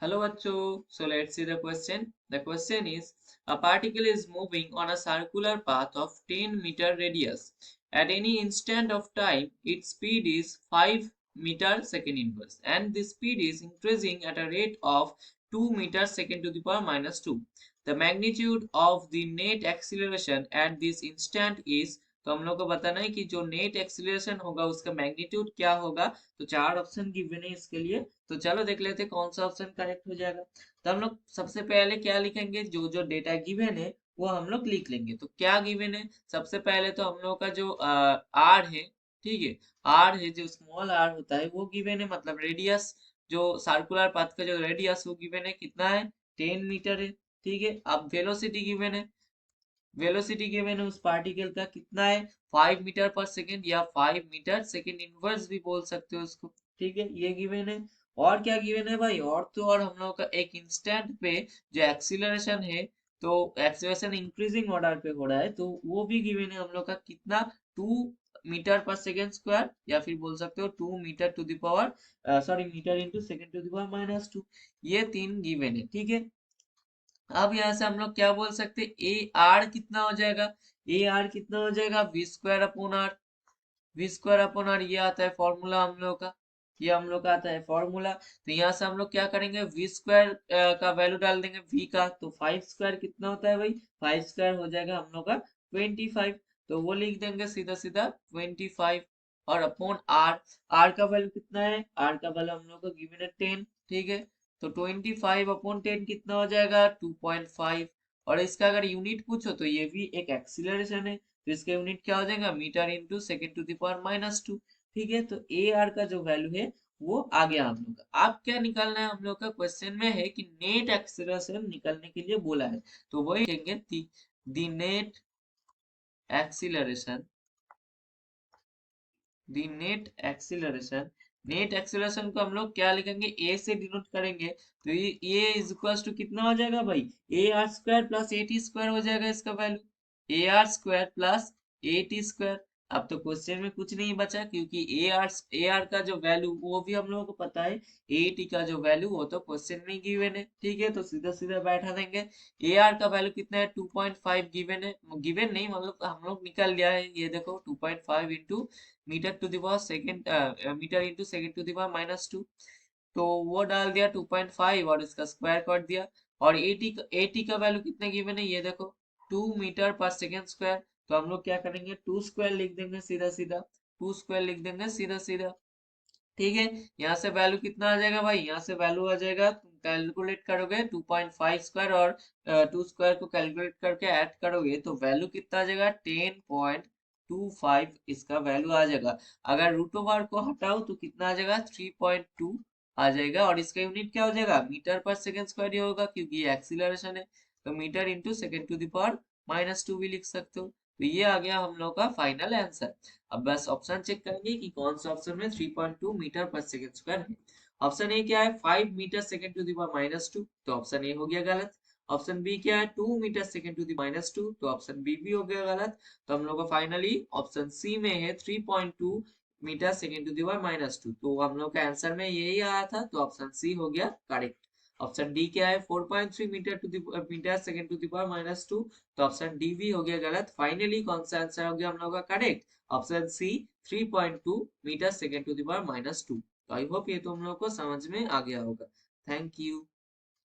Hello, Bacho. So let's see the question. The question is a particle is moving on a circular path of 10-meter radius. At any instant of time, its speed is 5 meter second inverse, and the speed is increasing at a rate of 2 meter second to the power minus 2. The magnitude of the net acceleration at this instant is, तो हम लोग को बताना है कि जो net acceleration होगा उसका मैग्नीट्यूड क्या होगा। तो चार ऑप्शन गिवन है इसके लिए। तो चलो देख लेते हैं कौन सा ऑप्शन करेक्ट हो जाएगा। तो हम लोग सबसे पहले क्या लिखेंगे, जो जो डेटा गिवन है वो हम लोग लिख लेंगे। तो क्या गिवन है, सबसे पहले तो हम लोग का जो आर है, ठीक है, आर है, जो स्मॉल आर होता है वो गिवन है, मतलब रेडियस, जो सर्कुलर पाथ का जो रेडियस वो गिवन है कितना है, 10 मीटर है। ठीक है, अब वेलोसिटी गिवन है, वेलोसिटी गिवन है उस पार्टिकल का कितना है, 5 मीटर पर सेकेंड या 5 मीटर सेकेंड इनवर्स भी बोल सकते हो उसको। ठीक है, ये गिवन है। और क्या गिवन है भाई, और तो और हम लोग का एक इंस्टेंट पे जो एक्सीलरेशन है, तो एक्सीलरेशन इंक्रीजिंग ऑर्डर पे हो रहा है, तो वो भी गिवन है हम लोग का कितना, 2 मीटर पर सेकेंड स्क्वायर, या फिर बोल सकते हो 2 meter to the power, sorry, meter into second to the power minus 2। ये तीन गिवन है। ठीक है, अब यहाँ से हम लोग क्या बोल सकते हैं, ए आर कितना हो जाएगा, ए आर कितना हो जाएगा, V square upon R. V square upon R, ये आता है फॉर्मूला हम लोग का, ये हम लोग का आता है फॉर्मूला। तो यहाँ से हम लोग क्या करेंगे, वी स्क्वायर का वैल्यू डाल देंगे वी का, तो 5 स्क्वायर कितना होता है भाई, 5 स्क्वायर हो जाएगा हम लोग का 25। तो वो लिख देंगे सीधा सीधा 25, और अपॉन आर, आर का वैल्यू कितना है, आर का वैल्यू हम लोग को गिवन है 10। ठीक है, तो 25/10 कितना हो जाएगा, 2.5। और इसका अगर यूनिट पूछो तो ये भी एक एक्सीलरेशन है, तो इसका यूनिट क्या हो जाएगा, meter into second to the power minus 2। ठीक है, तो ए आर का जो वैल्यू है वो आ गया हम लोग का। आप क्या निकालना है, हम लोग का क्वेश्चन में है कि नेट एक्सीलरेशन निकालने के लिए बोला है, तो वही लिखेंगे, the net acceleration, the net acceleration. Net acceleration को हम लोग क्या लिखेंगे, ए से डिनोट करेंगे, तो ये इज इक्वल टू कितना हो जाएगा भाई, A R square plus A T square हो जाएगा इसका value, A R square plus A T square. अब तो क्वेश्चन में कुछ नहीं बचा, क्योंकि ए आर का जो वैल्यू वो भी हम लोगों को पता है, ए टी का जो वैल्यू वो तो क्वेश्चन में गिवन है। ठीक है, तो सीधा सीधा बैठा देंगे। ए आर का वैल्यू कितना है, 2.5 गिवन है, गिवन नहीं मतलब हम लोग निकल लिया है, ये देखो 2.5 into meter to the power second, meter into second to the power minus 2। तो वो डाल दिया 2.5 और इसका स्क्वायर कर दिया। और एटी का वैल्यू कितने गिवन है, ये देखो 2 मीटर पर सेकेंड स्क्वायर। तो हम लोग क्या करेंगे, 2 स्क्वायर लिख देंगे सीधा सीधा, 2 स्क्वायर लिख देंगे सीधा सीधा। ठीक है, यहाँ से वैल्यू कितना आ जाएगा भाई, यहाँ से वैल्यू आ जाएगा, तुम कैलकुलेट करोगे 2.5 स्क्वायर और 2 स्क्वायर को कैलकुलेट करके ऐड करोगे तो वैल्यू कितना आ जाएगा, 10.25 इसका वैल्यू आ जाएगा। अगर रूट ओवर को हटाओ तो कितना आ जाएगा, 3.2 आ जाएगा। और इसका यूनिट क्या हो जाएगा, मीटर पर सेकेंड स्क्वायर ही होगा, क्योंकि ये एक्सीलरेशन है। तो meter into second to the power minus 2 भी लिख सकते हो। तो ये आ गया हम लोग का फाइनल आंसर। अब बस ऑप्शन चेक करेंगे कि कौन सा ऑप्शन में 3.2 मीटर पर सेकेंड स्क्वायर है। ऑप्शन ए क्या है, 5 meter second to the power minus 2, तो ऑप्शन ए हो गया गलत। ऑप्शन बी क्या है, 2 meter second to the minus 2, तो ऑप्शन बी भी हो गया गलत। तो हम लोग का फाइनली ऑप्शन सी में है 3.2 meter second to the power minus 2। तो हम लोग का आंसर में यही आया था, तो ऑप्शन सी हो गया करेक्ट। ऑप्शन डी क्या है, 4.3 meter to the meter second to the power minus 2, तो ऑप्शन डी भी हो गया गलत। फाइनली कौन सा आंसर हो गया हम लोग का correct, option C 3.2 meter second to the power minus 2। तो आई होप ये तुम लोग को समझ में आ गया होगा। Thank you.